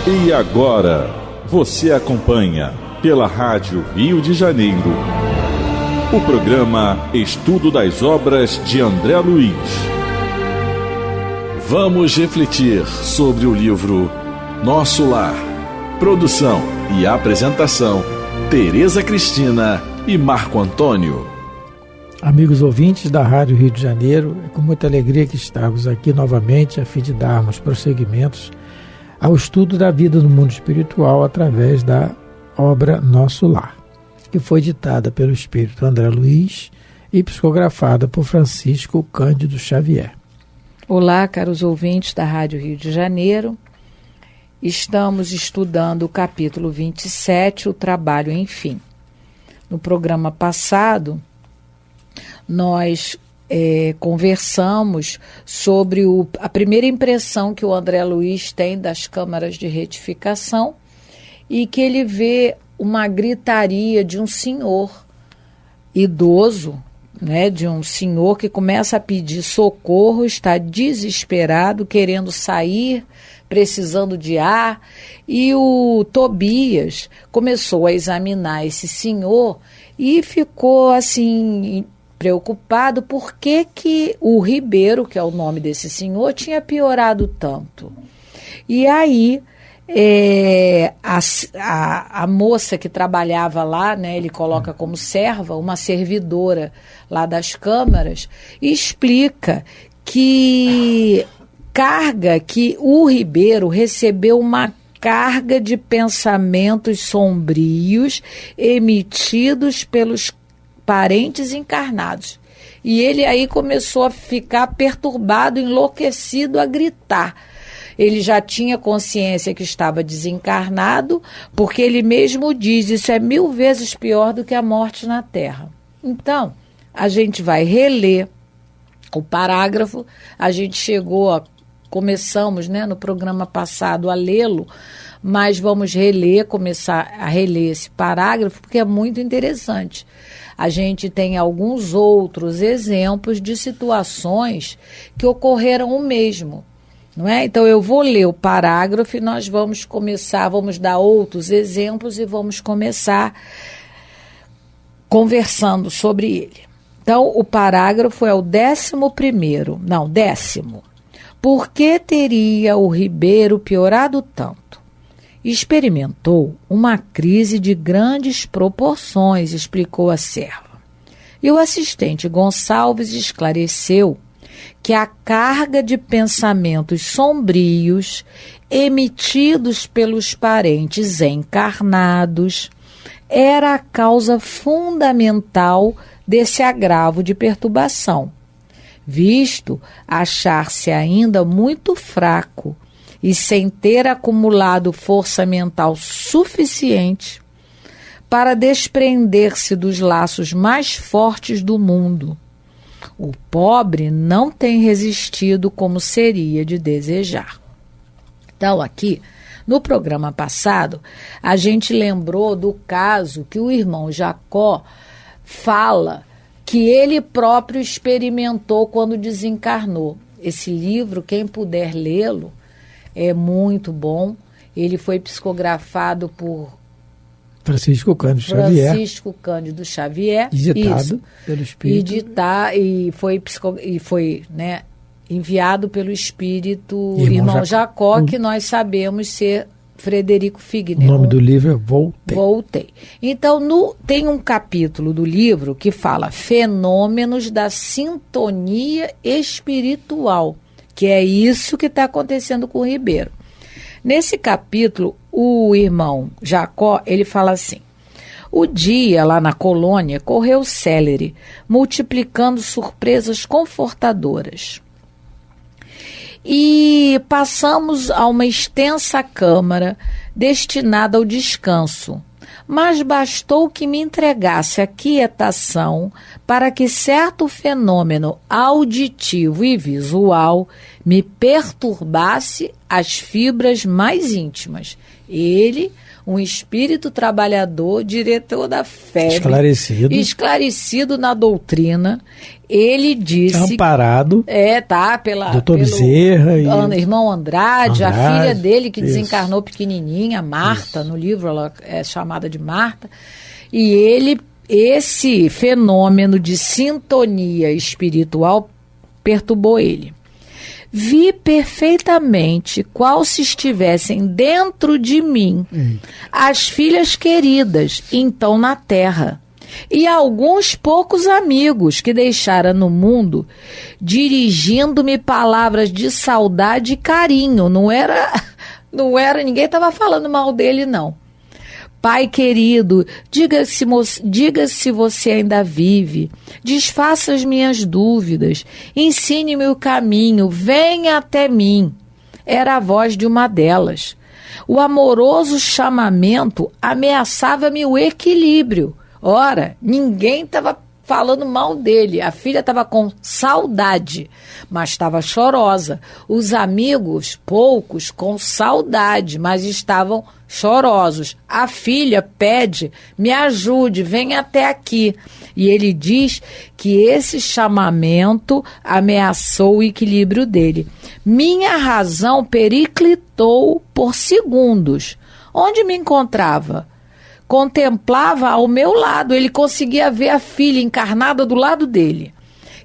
E agora, você acompanha pela Rádio Rio de Janeiro o programa Estudo das Obras de André Luiz. Vamos refletir sobre o livro Nosso Lar. Produção e apresentação, Tereza Cristina e Marco Antônio. Amigos ouvintes da Rádio Rio de Janeiro, é com muita alegria que estamos aqui novamente a fim de darmos prosseguimentos ao estudo da vida no mundo espiritual através da obra Nosso Lar, que foi ditada pelo espírito André Luiz e psicografada por Francisco Cândido Xavier. Olá, caros ouvintes da Rádio Rio de Janeiro. Estamos estudando o capítulo 27, o trabalho, enfim. No programa passado, nós conversamos sobre a primeira impressão que o André Luiz tem das câmaras de retificação e que ele vê uma gritaria de um senhor idoso, né, de um senhor que começa a pedir socorro, está desesperado, querendo sair, precisando de ar, e o Tobias começou a examinar esse senhor e ficou assim preocupado por que o Ribeiro, que é o nome desse senhor, tinha piorado tanto. E aí a moça que trabalhava lá, né, ele coloca como serva, uma servidora lá das câmaras, explica que o Ribeiro recebeu uma carga de pensamentos sombrios emitidos pelos parentes encarnados. E ele aí começou a ficar perturbado, enlouquecido, a gritar. Ele já tinha consciência que estava desencarnado, porque ele mesmo diz, isso é 1000 vezes pior do que a morte na Terra. Então, a gente vai reler o parágrafo, a gente começamos, né, no programa passado a lê-lo, mas vamos começar a reler esse parágrafo, porque é muito interessante. A gente tem alguns outros exemplos de situações que ocorreram o mesmo, não é? Então eu vou ler o parágrafo e nós vamos dar outros exemplos e vamos começar conversando sobre ele. Então o parágrafo é o 10º. Por que teria o Ribeiro piorado tanto? Experimentou uma crise de grandes proporções, explicou a serva. E o assistente Gonçalves esclareceu que a carga de pensamentos sombrios emitidos pelos parentes encarnados era a causa fundamental desse agravo de perturbação, visto achar-se ainda muito fraco e sem ter acumulado força mental suficiente para desprender-se dos laços mais fortes do mundo. O pobre não tem resistido como seria de desejar. Então, aqui, no programa passado, a gente lembrou do caso que o irmão Jacó fala que ele próprio experimentou quando desencarnou. Esse livro, quem puder lê-lo, é muito bom. Ele foi psicografado por Francisco Cândido Xavier. Editado pelo Espírito. E foi né, enviado pelo Espírito Irmão Jacó, que nós sabemos ser Frederico Figner. O nome do livro é Voltei. Então, tem um capítulo do livro que fala Fenômenos da Sintonia Espiritual, que é isso que está acontecendo com o Ribeiro. Nesse capítulo, o irmão Jacó, ele fala assim: o dia lá na colônia correu célere, multiplicando surpresas confortadoras. E passamos a uma extensa câmara destinada ao descanso, mas bastou que me entregasse a quietação para que certo fenômeno auditivo e visual me perturbasse as fibras mais íntimas. Ele, um espírito trabalhador, diretor da fé, esclarecido na doutrina, Ele disse... Amparado. Pela... Doutor Bezerra. Irmão Andrade, a filha dele que isso. desencarnou pequenininha, Marta, no livro ela é chamada de Marta. E esse fenômeno de sintonia espiritual perturbou ele. Vi perfeitamente qual se estivessem dentro de mim as filhas queridas, então na terra, e alguns poucos amigos que deixara no mundo, dirigindo-me palavras de saudade e carinho. Não era ninguém estava falando mal dele, não. Pai querido, diga se você ainda vive, desfaça as minhas dúvidas, ensine-me o caminho, venha até mim. Era a voz de uma delas. O amoroso chamamento ameaçava-me o equilíbrio. Ora, ninguém estava falando mal dele. A filha estava com saudade, mas estava chorosa. Os amigos, poucos, com saudade, mas estavam chorosos. A filha pede, me ajude, venha até aqui. E ele diz que esse chamamento ameaçou o equilíbrio dele. Minha razão periclitou por segundos. Onde me encontrava? Contemplava ao meu lado, ele conseguia ver a filha encarnada do lado dele.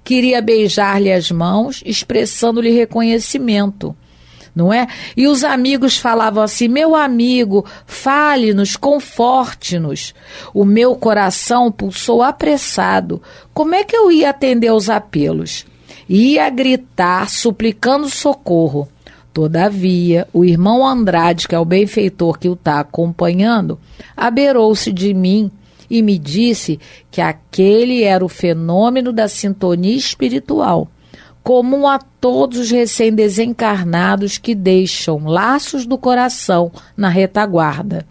Queria beijar-lhe as mãos, expressando-lhe reconhecimento, não é? E os amigos falavam assim, meu amigo, fale-nos, conforte-nos. O meu coração pulsou apressado. Como é que eu ia atender aos apelos? Ia gritar, suplicando socorro. Todavia, o irmão Andrade, que é o benfeitor que o está acompanhando, abeirou-se de mim e me disse que aquele era o fenômeno da sintonia espiritual, comum a todos os recém-desencarnados que deixam laços do coração na retaguarda.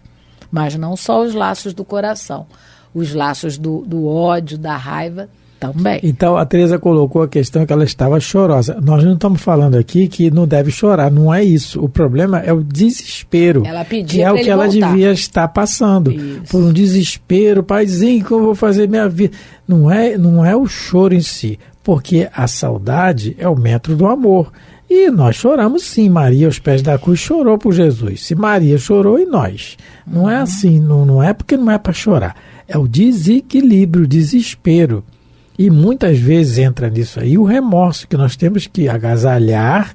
Mas não só os laços do coração, os laços do ódio, da raiva também. Então a Teresa colocou a questão que ela estava chorosa. Nós não estamos falando aqui que não deve chorar, não é isso. O problema é o desespero, ela pedia que é o que ela devia estar passando. Isso. Por um desespero, paizinho, como eu vou fazer minha vida? Não é o choro em si, porque a saudade é o metro do amor. E nós choramos sim. Maria, aos pés da cruz, chorou por Jesus. Se Maria chorou, e nós? Não é assim, não é porque não é para chorar. É o desequilíbrio, o desespero. E muitas vezes entra nisso aí o remorso, que nós temos que agasalhar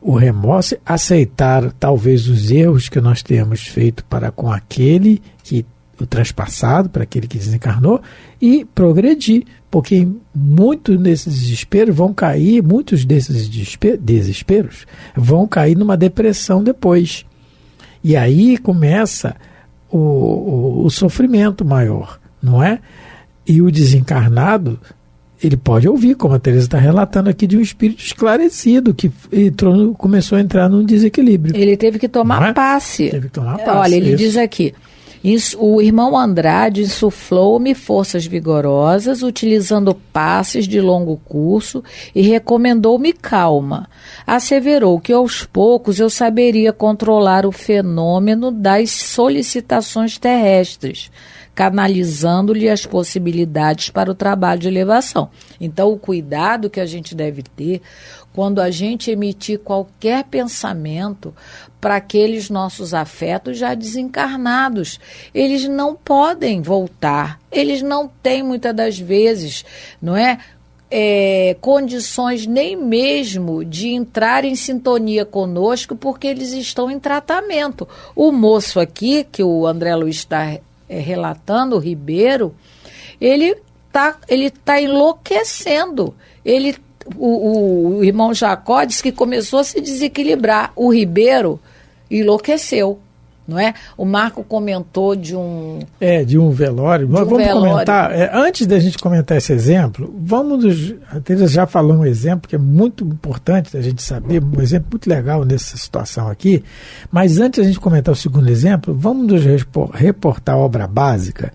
o remorso, aceitar talvez os erros que nós temos feito para com aquele que o transpassado, para aquele que desencarnou, e progredir, porque muitos desses desesperos vão cair, muitos desses desesperos vão cair numa depressão depois. E aí começa o sofrimento maior, não é? E o desencarnado, ele pode ouvir, como a Teresa está relatando aqui, de um espírito esclarecido que começou a entrar num desequilíbrio. Ele teve que tomar passe. Teve que tomar passe. Olha, ele diz aqui, o irmão Andrade insuflou-me forças vigorosas, utilizando passes de longo curso, e recomendou-me calma. Asseverou que aos poucos eu saberia controlar o fenômeno das solicitações terrestres, canalizando-lhe as possibilidades para o trabalho de elevação. Então, o cuidado que a gente deve ter quando a gente emitir qualquer pensamento para aqueles nossos afetos já desencarnados. Eles não podem voltar, eles não têm muitas das vezes, não é? Condições nem mesmo de entrar em sintonia conosco, porque eles estão em tratamento. O moço aqui, que o André Luiz está relatando, o Ribeiro, ele tá enlouquecendo. O irmão Jacó disse que começou a se desequilibrar. O Ribeiro enlouqueceu, não é? O Marco comentou de um velório. Vamos comentar, antes da gente comentar esse exemplo, a Teresa já falou um exemplo que é muito importante da gente saber, um exemplo muito legal nessa situação aqui, mas antes da gente comentar o segundo exemplo, vamos nos reportar a obra básica.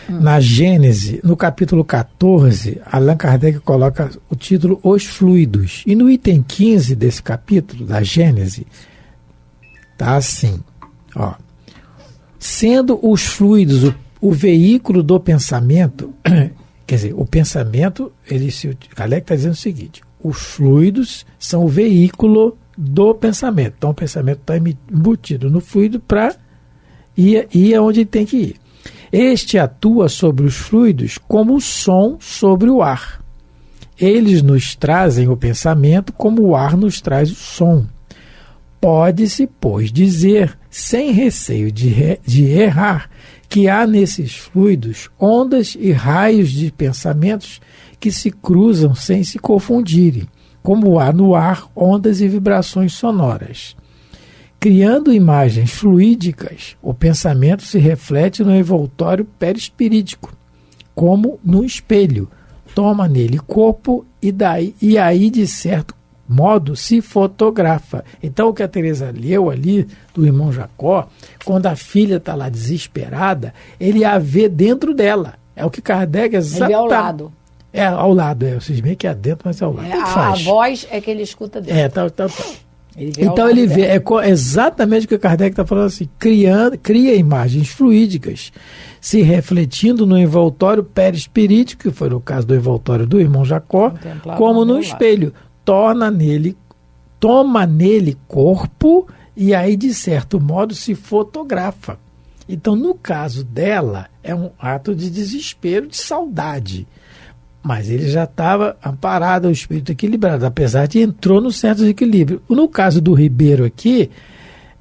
Na Gênese, no capítulo 14, Allan Kardec coloca o título Os Fluidos, e no item 15 desse capítulo da Gênese está assim, ó: sendo os fluidos o veículo do pensamento, Quer dizer, o pensamento, Kardec está dizendo o seguinte: os fluidos são o veículo do pensamento. Então o pensamento está embutido no fluido para ir aonde tem que ir. Este atua sobre os fluidos como o som sobre o ar. Eles nos trazem o pensamento como o ar nos traz o som. Pode-se, pois, dizer, sem receio de errar, que há nesses fluidos ondas e raios de pensamentos que se cruzam sem se confundirem, como há no ar ondas e vibrações sonoras. Criando imagens fluídicas, o pensamento se reflete no envoltório perispirítico, como no espelho, toma nele corpo e aí, de certo modo, se fotografa. Então, o que a Teresa leu ali do irmão Jacó, quando a filha está lá desesperada, ele a vê dentro dela. É o que Kardec exatamente... Ele vê ao lado. É, ao lado. Vocês veem que é dentro, mas é ao lado. A voz é que ele escuta dentro. Então ele vê, exatamente o que Kardec está falando assim, cria imagens fluídicas, se refletindo no envoltório perispirítico, que foi no caso do envoltório do irmão Jacó, como no espelho. Toma nele corpo e aí, de certo modo, se fotografa. Então, no caso dela, é um ato de desespero, de saudade. Mas ele já estava amparado, o espírito equilibrado, apesar de entrou no certo desequilíbrio. No caso do Ribeiro aqui,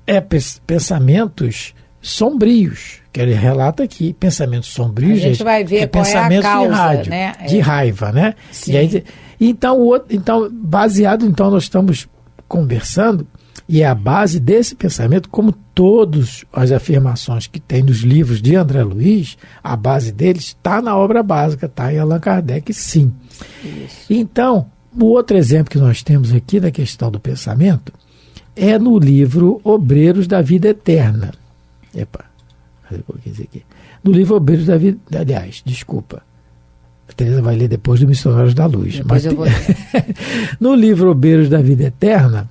é pensamentos sombrios, que ele relata aqui, pensamentos sombrios, a gente vai ver pensamentos qual é a causa, de rádio, né? de raiva, né? Sim. E aí, então, baseado, então, nós estamos conversando, e é a base desse pensamento, como todas as afirmações que tem nos livros de André Luiz, a base deles está na obra básica, está em Allan Kardec, sim. Isso. Então, o outro exemplo que nós temos aqui da questão do pensamento é no livro Obreiros da Vida Eterna. Cadê um pouquinho isso aqui? No livro Obreiros da Vida... Aliás, desculpa. A Teresa vai ler depois do Missionários da Luz. Depois eu vou ler. No livro Obreiros da Vida Eterna,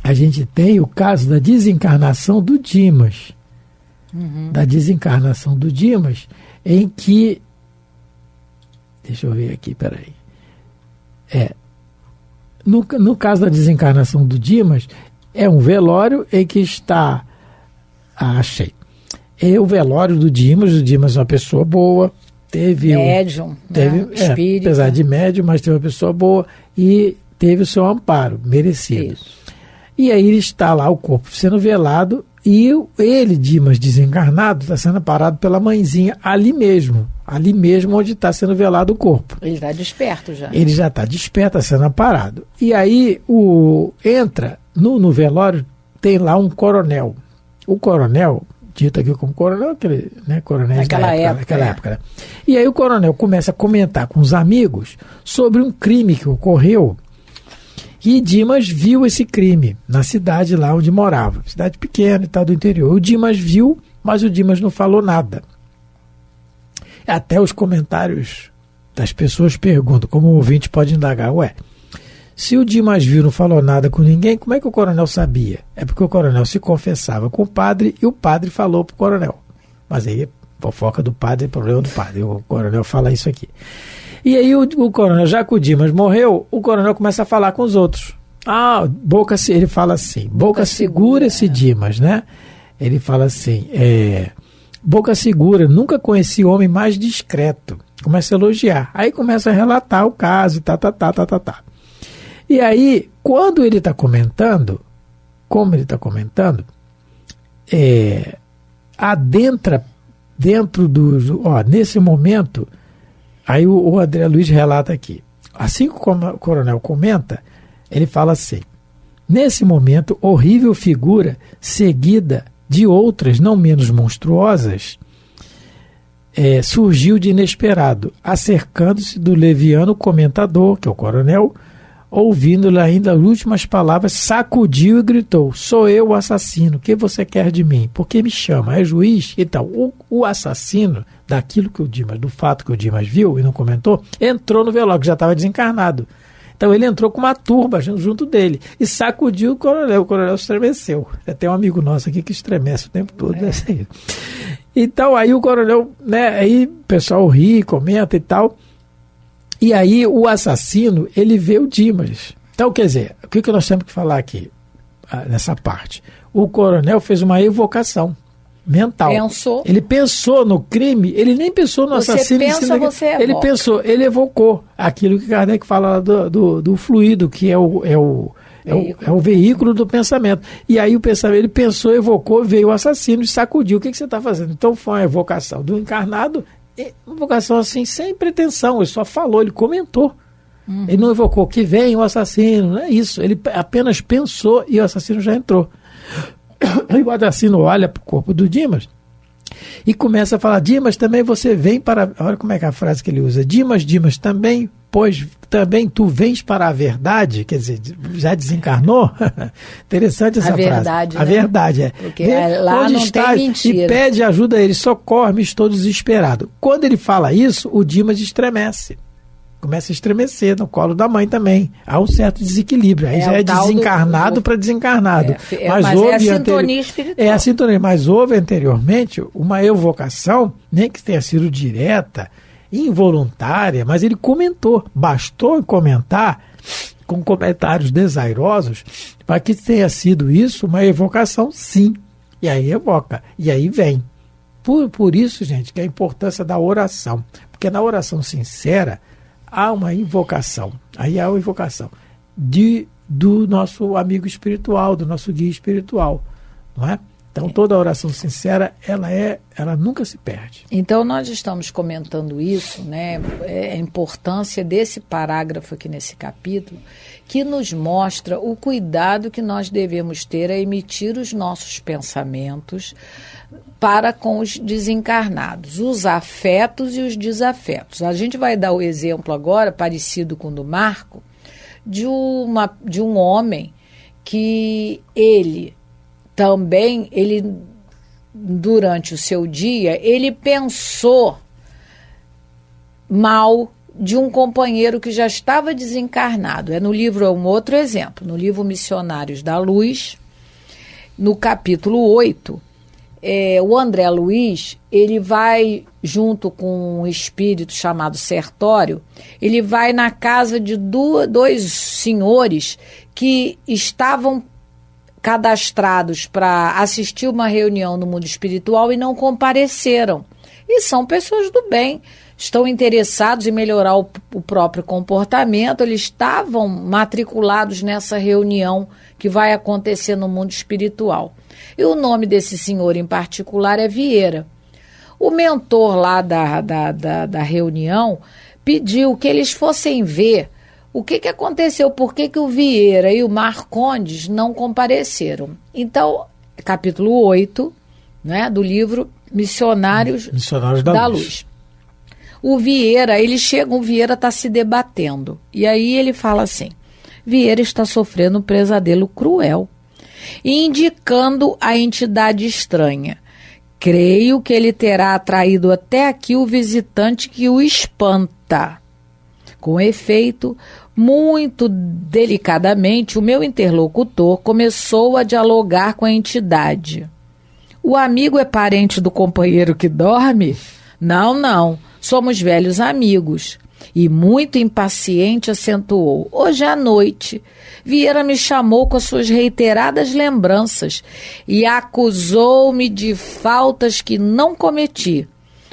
a gente tem o caso da desencarnação do Dimas. Da desencarnação do Dimas, em que... Deixa eu ver aqui, peraí. No caso da desencarnação do Dimas, é um velório em que está... achei. É o velório do Dimas. O Dimas é uma pessoa boa. Teve médium, espírito. Apesar de médium, mas teve uma pessoa boa e teve o seu amparo merecido. Isso. E aí ele está lá, o corpo sendo velado, e ele, Dimas desencarnado, está sendo amparado pela mãezinha ali mesmo onde está sendo velado o corpo. Ele está desperto já. Ele já está desperto, está sendo amparado. E aí entra no velório, tem lá um coronel. O coronel, dito aqui como coronel, aquele, né, coronel naquela época. Né? E aí o coronel começa a comentar com os amigos sobre um crime que ocorreu. E Dimas viu esse crime na cidade lá onde morava. Cidade pequena e tal, do interior. O Dimas viu, mas o Dimas não falou nada. Até os comentários das pessoas perguntam, como o ouvinte pode indagar, se o Dimas viu e não falou nada com ninguém, como é que o coronel sabia? É porque o coronel se confessava com o padre e o padre falou para o coronel. Mas aí, fofoca do padre, problema do padre. O coronel fala isso aqui. E aí o coronel, já que o Dimas morreu, o coronel começa a falar com os outros. Ele fala assim, boca segura esse Dimas, né? Ele fala assim, boca segura, nunca conheci homem mais discreto. Começa a elogiar. Aí começa a relatar o caso, tá. E aí, quando ele está comentando, adentra dentro nesse momento, aí o André Luiz relata aqui, assim que o coronel comenta, ele fala assim, nesse momento, horrível figura seguida de outras não menos monstruosas, surgiu de inesperado, acercando-se do leviano comentador, que é o coronel, ouvindo-lhe ainda as últimas palavras, sacudiu e gritou, sou eu o assassino, o que você quer de mim? Por que me chama? É juiz? Então, o assassino, do fato que o Dimas viu e não comentou, entrou no velório, que já estava desencarnado. Então ele entrou com uma turba junto dele e sacudiu o coronel estremeceu. Tem um amigo nosso aqui que estremece o tempo todo. Então aí o coronel, né, aí o pessoal ri, comenta e tal. E aí o assassino, ele vê o Dimas. Então, quer dizer, o que nós temos que falar aqui, nessa parte? O coronel fez uma evocação mental. Ele pensou no crime, ele nem pensou no assassino. Ele pensou, ele evocou aquilo que Kardec fala do fluido, que é o veículo do pensamento. E aí o pensamento, ele pensou, evocou, veio o assassino e sacudiu. O que você está fazendo? Então foi uma evocação do encarnado, uma evocação assim, sem pretensão. Ele só falou, ele comentou. Ele não evocou que vem o assassino, não é isso. Ele apenas pensou e o assassino já entrou. E o assassino olha para o corpo do Dimas e começa a falar: Dimas, também você vem para... Olha como é que é a frase que ele usa: Dimas, também, pois também tu vens para a verdade. Quer dizer, já desencarnou? Interessante essa frase. Verdade, a verdade, é. Porque lá onde não está, tem mentira. E pede ajuda a ele, socorre-me, estou desesperado. Quando ele fala isso, o Dimas estremece. Começa a estremecer no colo da mãe também. Há um certo desequilíbrio. Aí já é desencarnado para desencarnado. Mas é a sintonia espiritual. É a sintonia. Mas houve anteriormente uma evocação, nem que tenha sido direta, involuntária, mas ele comentou. Bastou comentar, com comentários desairosos, para que tenha sido isso uma evocação, sim. E aí evoca. E aí vem. Por isso, gente, que a importância da oração. Porque na oração sincera, há uma invocação, aí há uma invocação do nosso amigo espiritual, do nosso guia espiritual, não é? Então toda oração sincera, ela nunca se perde. Então nós estamos comentando isso, né? A importância desse parágrafo aqui nesse capítulo, que nos mostra o cuidado que nós devemos ter a emitir os nossos pensamentos para com os desencarnados, os afetos e os desafetos. A gente vai dar o exemplo agora, parecido com o do Marco, de um homem que ele durante o seu dia, ele pensou mal de um companheiro que já estava desencarnado. É um outro exemplo, no livro Missionários da Luz, no capítulo 8, o André Luiz, ele vai, junto com um espírito chamado Sertório, ele vai na casa de dois senhores que estavam cadastrados para assistir uma reunião no mundo espiritual e não compareceram. E são pessoas do bem, estão interessados em melhorar o próprio comportamento, eles estavam matriculados nessa reunião que vai acontecer no mundo espiritual. E o nome desse senhor em particular é Vieira. O mentor lá da reunião pediu que eles fossem ver o que aconteceu, por que o Vieira e o Marcondes não compareceram. Então, capítulo 8, né, do livro Missionários da Luz. O Vieira está se debatendo. E aí ele fala assim: Vieira está sofrendo um pesadelo cruel, indicando a entidade estranha. Creio que ele terá atraído até aqui o visitante que o espanta. Com efeito, muito delicadamente, o meu interlocutor começou a dialogar com a entidade. O amigo é parente do companheiro que dorme? Não. Somos velhos amigos. E muito impaciente acentuou: hoje à noite, Vieira me chamou com as suas reiteradas lembranças e acusou-me de faltas que não cometi,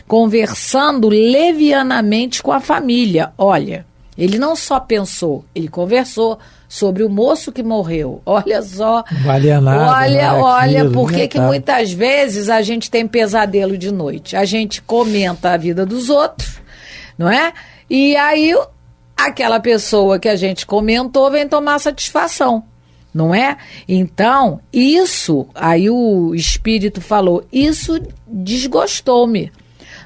conversando levianamente com a família. Olha, ele não só pensou, ele conversou sobre o moço que morreu. Olha só. Não valia nada. Olha, porque que muitas vezes a gente tem pesadelo de noite. A gente comenta a vida dos outros, não é? E aí aquela pessoa que a gente comentou vem tomar satisfação, não é? Então, isso, aí o espírito falou, isso desgostou-me.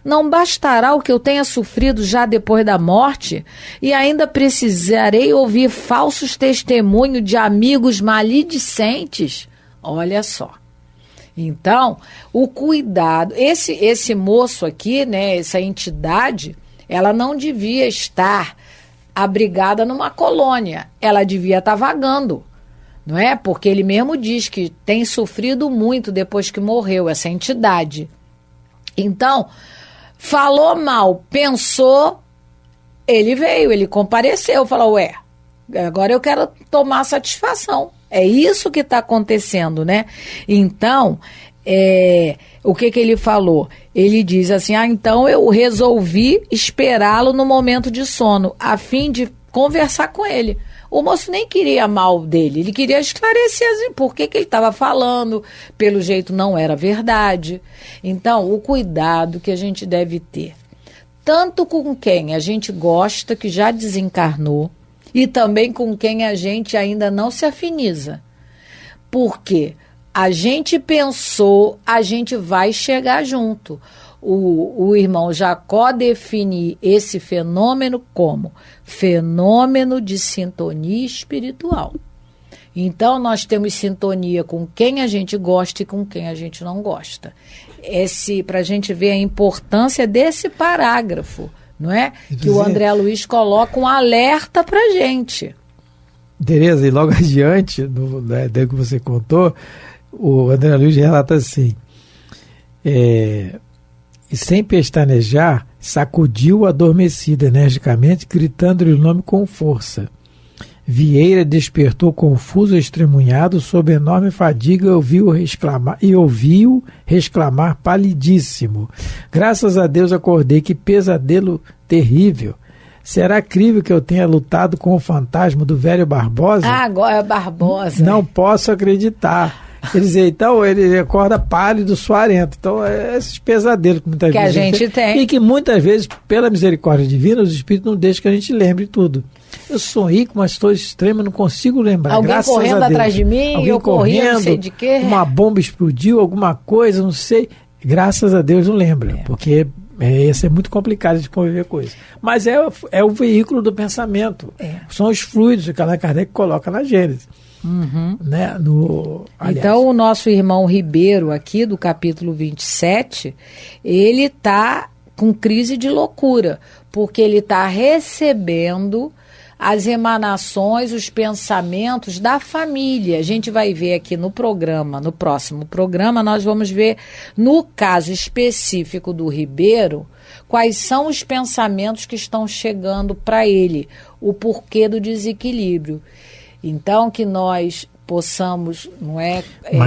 Não bastará o que eu tenha sofrido já depois da morte, e ainda precisarei ouvir falsos testemunhos de amigos maledicentes? Olha só. Então, o cuidado, esse moço aqui, né, essa entidade, ela não devia estar abrigada numa colônia, ela devia estar vagando, não é? Porque ele mesmo diz que tem sofrido muito depois que morreu essa entidade. Então, falou mal, pensou, ele veio, ele compareceu, falou, ué, agora eu quero tomar satisfação. É isso que está acontecendo, né? Então, o que ele falou? Ele diz assim, então eu resolvi esperá-lo no momento de sono, a fim de conversar com ele. O moço nem queria mal dele, ele queria esclarecer assim, por que ele estava falando, pelo jeito não era verdade. Então, o cuidado que a gente deve ter, tanto com quem a gente gosta, que já desencarnou, e também com quem a gente ainda não se afiniza. Porque a gente pensou, a gente vai chegar junto. O irmão Jacó define esse fenômeno como fenômeno de sintonia espiritual. Então, nós temos sintonia com quem a gente gosta e com quem a gente não gosta. Para a gente ver a importância desse parágrafo, não é? Que o André Luiz coloca um alerta para a gente. Tereza, e logo adiante, da ideia que você contou, o André Luiz relata assim, e sem pestanejar, sacudiu o adormecido energicamente, gritando-lhe o nome com força. Vieira despertou confuso e estremunhado, sob enorme fadiga, ouviu exclamar palidíssimo. Graças a Deus acordei, que pesadelo terrível. Será crível que eu tenha lutado com o fantasma do velho Barbosa? Agora é Barbosa. Não posso acreditar. Quer dizer, então ele acorda pálido, suarento. Então, esses pesadelos que muitas vezes a gente tem. E que muitas vezes, pela misericórdia divina, os espíritos não deixam que a gente lembre tudo. Eu sonhei com uma situação extrema, não consigo lembrar. Alguém graças correndo a Deus. atrás de mim, alguém eu correndo, não sei de quê. Uma bomba explodiu, alguma coisa, não sei. Graças a Deus não lembra, porque isso é muito complicado de conviver com isso. Mas é o veículo do pensamento. São os fluidos que Allan Kardec coloca na Gênese. Uhum. Né? Então, o nosso irmão Ribeiro, aqui do capítulo 27, ele está com crise de loucura, porque ele está recebendo as emanações, os pensamentos da família. A gente vai ver aqui no programa, no próximo programa, nós vamos ver, no caso específico do Ribeiro, quais são os pensamentos que estão chegando para ele, o porquê do desequilíbrio. Então, que nós possamos,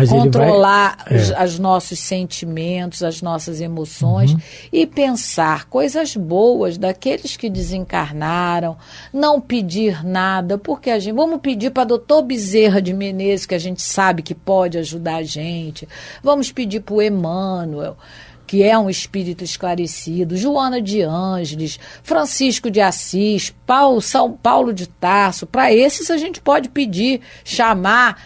controlar os nossos sentimentos, as nossas emoções, e pensar coisas boas daqueles que desencarnaram, não pedir nada, porque vamos pedir para doutor Bezerra de Menezes, que a gente sabe que pode ajudar a gente, vamos pedir para o Emmanuel, que é um espírito esclarecido, Joana de Ângeles, Francisco de Assis, São Paulo de Tarso. Para esses a gente pode pedir, chamar,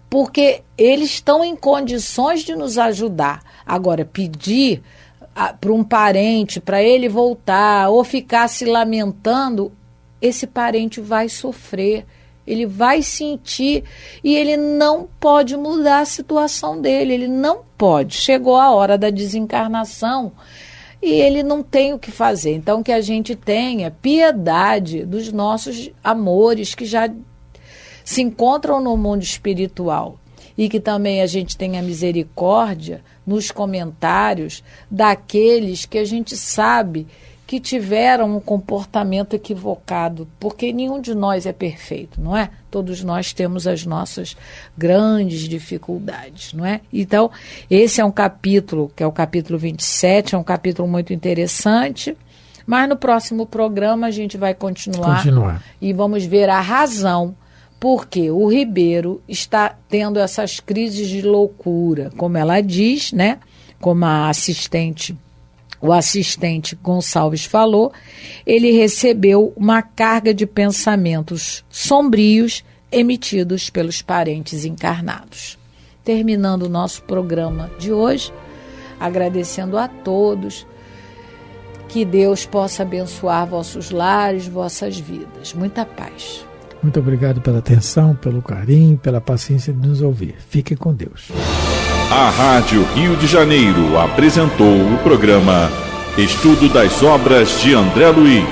porque eles estão em condições de nos ajudar. Agora, pedir para um parente, para ele voltar, ou ficar se lamentando, esse parente vai sofrer. Ele vai sentir e ele não pode mudar a situação dele, ele não pode. Chegou a hora da desencarnação e ele não tem o que fazer. Então, que a gente tenha piedade dos nossos amores que já se encontram no mundo espiritual e que também a gente tenha misericórdia nos comentários daqueles que a gente sabe que tiveram um comportamento equivocado, porque nenhum de nós é perfeito, não é? Todos nós temos as nossas grandes dificuldades, não é? Então, esse é um capítulo, que é o capítulo 27, é um capítulo muito interessante, mas no próximo programa a gente vai continuar. E vamos ver a razão porque o Ribeiro está tendo essas crises de loucura, como ela diz, né? Como o assistente Gonçalves falou, ele recebeu uma carga de pensamentos sombrios emitidos pelos parentes encarnados. Terminando o nosso programa de hoje, agradecendo a todos, que Deus possa abençoar vossos lares, vossas vidas. Muita paz. Muito obrigado pela atenção, pelo carinho, pela paciência de nos ouvir. Fiquem com Deus. A Rádio Rio de Janeiro apresentou o programa Estudo das Obras de André Luiz.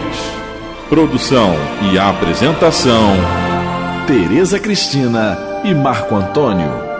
Produção e apresentação, Tereza Cristina e Marco Antônio.